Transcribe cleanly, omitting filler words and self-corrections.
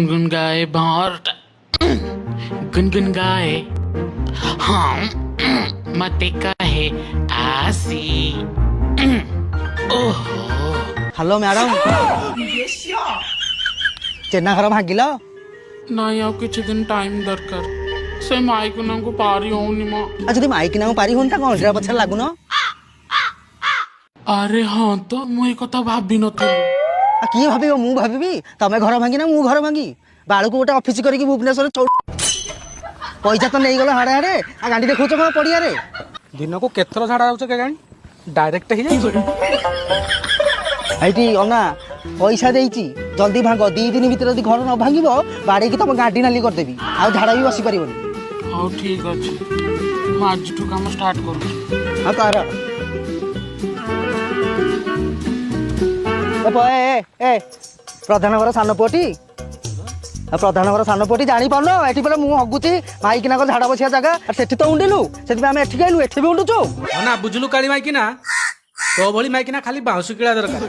गुनगुन गाए भौर गुनगुन गाए हाँ मते कहे आसी ओहो हेलो मैडम चेन्ना घर भागिल नाई आ किछि दिन टाइम दरकार से माइकुना को पारी होनी मा जदि माइकिना पारी होता कौन अल्ट्रा पछे लागुन अरे हाँ तो मुझे कथा भाभी नथली किए भाभी मु भाभी तमें घर भांगी ना मु घर भांगी बाड़ू को गोटे ऑफिस करके भुवनेश्वर पैसा तो नहीं गला हाड़े हाड़े आ गाड़ी देखो कौन पड़िया रे दिन को केथर झाड़ा जाऊछ के गाड़ी डायरेक्ट ही ऐटी अना पैसा देइची जल्दी भांग 2 दिन भीतर यदि घर न भांगिबो बाड़ी की तुम गाड़ी नाली कर देबी आ झाड़ा भी बसी परिबनी हाँ ठीक अच्छे मैं आज ठू काम स्टार्ट करूँ हाँ कर ए प्रधान घर सान पुअटी प्रधान घर सान पुअटी जानी पारन एठी पले मु हगुची माइकिना को झाड़ा बसिया जगह सेठी तो उंडेलु सेठी आमे एठी गइलु एठी भी उंडुचो ना बुझलु काली माइकिना तो भली माइकिना खाली बाउंसु किला दरकार